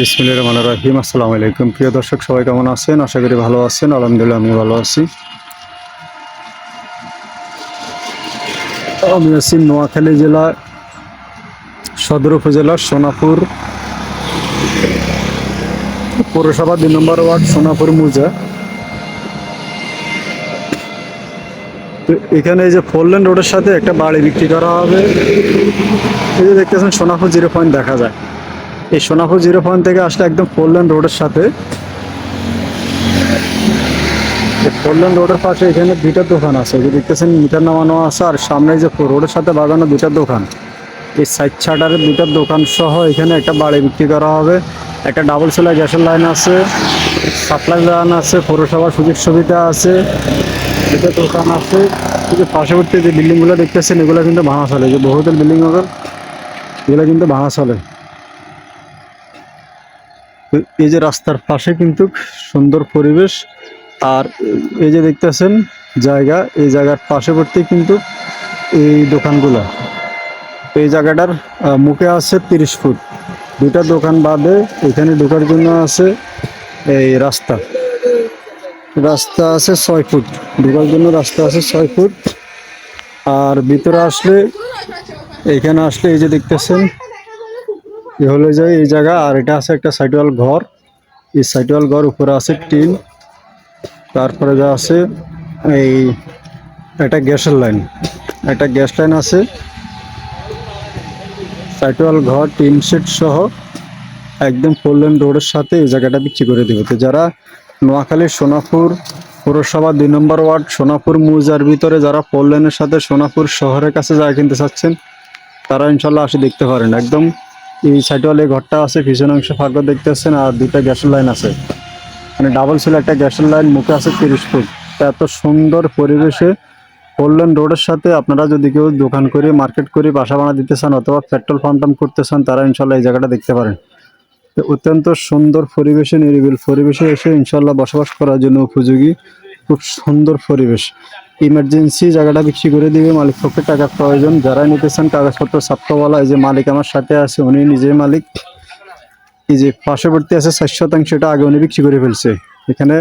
বিসমিল্লাহির রহমানির রহিম। আসসালামু আলাইকুম প্রিয় দর্শক, সবাই কেমন আছেন? আশা করি ভালো আছেন। আলহামদুলিল্লাহ আমি ভালো আছি। আমি আছি নোয়াখালী জেলার সদর উপজেলার সোনাপুর পৌরসভা ২ নম্বর ওয়ার্ড সোনাপুর মৌজা। তো এখানে এই যে 4 লেন রোডের সাথে একটা বাড়ি বিক্রি করা হবে। এই যে দেখতেছেন সোনাপুর 0 পয়েন্ট দেখা যায়। এই সোনাপুর 0 পয়েন্ট থেকে আসলে একদম 4 লেন রোডের সাথে, 4 লেন রোডের পাশে এখানে দুইটা দোকান আছে। যে দেখতেছেন মিটার নামানো আছে, আর সামনে যে রোডের সাথে বাগানো দুইটা দোকান, এই সাইড ছাটারের দুইটা দোকান সহ এখানে একটা বাড়ি বিক্রি করা হবে। একটা ডাবল সেলাই গ্যাসের লাইন আছে, সাপ্লাই লাইন আছে, পৌরসভার সুযোগ সুবিধা আছে, দুটো দোকান আছে। কিন্তু পার্শ্ববর্তী যে বিল্ডিংগুলো দেখতেছেন এগুলো কিন্তু ভাঙা চলে, যে বহুতল বিল্ডিং হবে এগুলো কিন্তু ভাঙা চলে। তো এই যে রাস্তার পাশে কিন্তু সুন্দর পরিবেশ, আর এই যে দেখতেছেন জায়গা, এই জায়গার পার্শ্ববর্তী কিন্তু এই দোকানগুলো। তো এই জায়গাটার মুখে আছে 30 ফুট, দুটা দোকান বাদে এখানে ঢোকার জন্য আছে এই রাস্তা রাস্তা আছে 6 ফুট, ঢোকার জন্য রাস্তা আছে 6 ফুট। আর ভিতরে আসলে, এখানে আসলে এই যে দেখতেছেন এ হলো যে এই জায়গা, আর এটা আছে একটা সাইডওয়াল ঘর। এই সাইডওয়াল ঘর উপরে আছে টিন, তারপরে যা আছে এই একটা গ্যাসের লাইন, একটা গ্যাস লাইন আছে। সাইডওয়াল ঘর টিন শেড সহ একদম 4 লেন রোডের সাথে এই জায়গাটা বিক্রি করে দেবে। তো যারা নোয়াখালীর সোনাপুর পৌরসভা 2 নম্বর ওয়ার্ড সোনাপুর মৌজার ভিতরে যারা 4 লেনের সাথে সোনাপুর শহরের কাছে যা কিনতে চাচ্ছেন, তারা ইনশাল্লাহ আসে দেখতে পারেন। একদম এই সাইডওয়াল এই ঘরটা আছে, পিছনে অংশ ফাঁকা দেখতেছেন, আর দুইটা গ্যাসের লাইন আছে, মানে ডাবল ছিল একটা গ্যাসের লাইন, মুখে আছে 30 ফুট। এত সুন্দর পরিবেশে 4 লেন রোডের সাথে আপনারা যদি কেউ দোকান করে মার্কেট করে বাসা বানা দিতে চান অথবা পেট্রোল পাম্প করতে চান, তারা ইনশাল্লাহ এই জায়গাটা দেখতে পারেন। তো অত্যন্ত সুন্দর পরিবেশে, নিরিবিল পরিবেশে এসে ইনশাল্লাহ বসবাস করার জন্য উপযোগী খুব সুন্দর পরিবেশ। ইমার্জেন্সি জায়গাটা বিক্রি করে দিবে, মালিক পক্ষে টাকার প্রয়োজন। যারা নিতে চান কাগজপত্র ছাপ্পাওয়ালা, এই যে মালিক আমার সাথে আছে, উনি নিজেই মালিক। এই যে পার্শ্ববর্তী আছে 4 শতাংশ, এটা আগে উনি বিক্রি করে ফেলছে। এখানে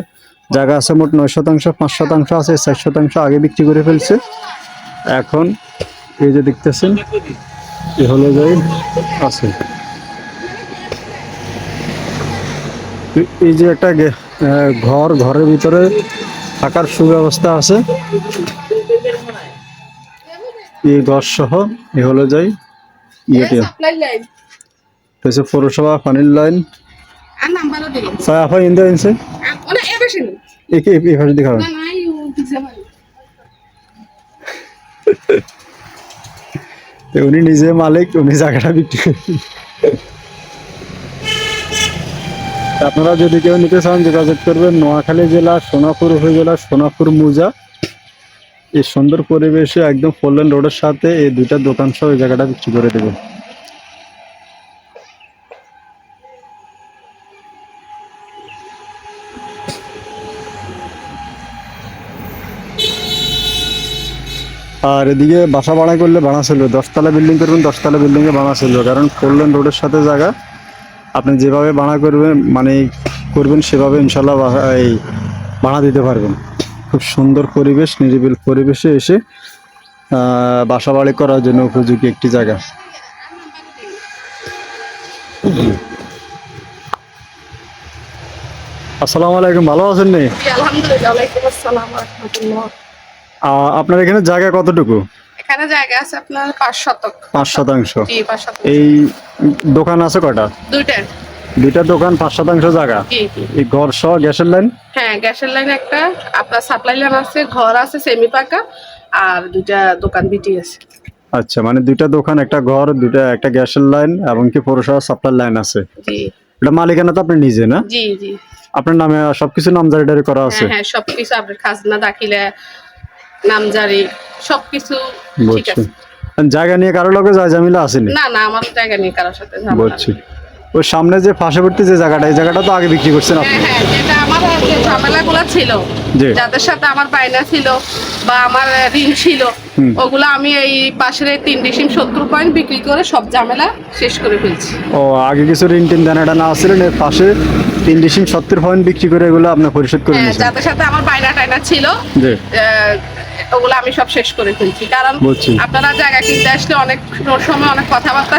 জায়গা আছে মোট 9 শতাংশ, 5 শতাংশ আছে, 4 শতাংশ আগে বিক্রি করে ফেলছে। এখন এই যে দেখতেছেন এ হলো যাই আছে। তো এই যে একটা ঘর, ঘরের ভিতরে থাকার সুব্যবস্থা আছে, এই ঘর সহ এ হলো যাই ইয়েটা হচ্ছে পৌরসভা পানির লাইন। ছায়া হয় ইন্দা ইনছে একে এই ভাষা দেখাবেন। উনি নিজে মালিক, উনি জায়গাটা বিক্রি করেন। আপনারা যদি কেউ নিতে চান যোগাযোগ করবেন। নোয়াখালী জেলা সোনাপুর উপজেলা সোনাপুর মৌজা। এই সুন্দর পরিবেশে একদম 4 লেন রোডের সাথে এই দুইটা দোকান সহ এই জায়গাটা বিক্রি করে দেবে। আর এদিকে বাসা ভাড়া করলে ভাড়া চলবে, 10 তলা বিল্ডিং করবেন 10 তলা বিল্ডিংয়ে ভাড়া চলবে, কারণ 4 লেন রোডের সাথে জায়গা। আপনি যেভাবে ভাড়া করবেন মানে করবেন সেভাবে ইনশাল্লাহ এই ভাড়া দিতে পারবেন। খুব সুন্দর পরিবেশ, নিরিবিল পরিবেশে এসে বাসা বাড়ি করার জন্য উপযোগী একটি জায়গা। আসসালামু আলাইকুম, ভালো আছেন নি? আলহামদুলিল্লাহ, ওয়ালাইকুম আসসালাম ওয়া রাহমাতুল্লাহ। আপনার এখানে জায়গা কতটুকু? এখানে জায়গা আছে আপনার 5 শতক। 5 শতাংশ। জি, 5 শতক। এই দোকান আছে কয়টা? দুইটা। দুইটা দোকান, 5 শতাংশ জায়গা। জি, জি। এই ঘর সহ গ্যাসের লাইন? হ্যাঁ, গ্যাসের লাইন একটা, আপনার সাপ্লাই লাইন আছে, ঘর আছে সেমি পাকা, আর দুইটা দোকান বিটি আছে। আচ্ছা, মানে দুইটা দোকান, একটা ঘর, দুইটা একটা গ্যাসের লাইন এবং কি পৌরসভা সাপ্লাই লাইন আছে। জি। এটা মালিকানা তো আপনি নিজে না? জি, জি। আপনার নামে সবকিছু নামজারি করা আছে? হ্যাঁ, হ্যাঁ, সবকিছু আপনার খাজনা দাখিলা, নামজারি সবকিছু ঠিক বুঝছি। আছে। জায়গা নিয়ে কারো লগে যায় ঝামেলা আসেনি? না, না, আমার জায়গা নেই কারোর সাথে ঝামেলা। বুঝছি। ওই সামনে যে পার্শ্ববর্তী যে জায়গাটা, এই জায়গাটা তো আগে বিক্রি করছেন আপনি। হ্যাঁ হ্যাঁ, যেটা আমার যে ঝামেলাগুলো ছিল, জি। যাদের সাথে আমার বায়না ছিল বা আমার ঋণ ছিল, ওগুলো আমি এই পাশের এই 3.70 বিক্রি করে সব ঝামেলা শেষ করে ফেলছি। ও আগে কিছু ঋণ টিন দেনাটা না আসছিলেন, এর পাশে 3.70 বিক্রি করে এগুলো আপনি পরিশোধ করে হ্যাঁ, নিয়েছেন। যাদের সাথে আমার বায়না টায়না ছিল, জি। ওগুলো আমি সব শেষ করে ফেলছি। কারণ বুঝছি। আপনারা জায়গা কিনতে আসলে অনেক সময় অনেক কথাবার্তা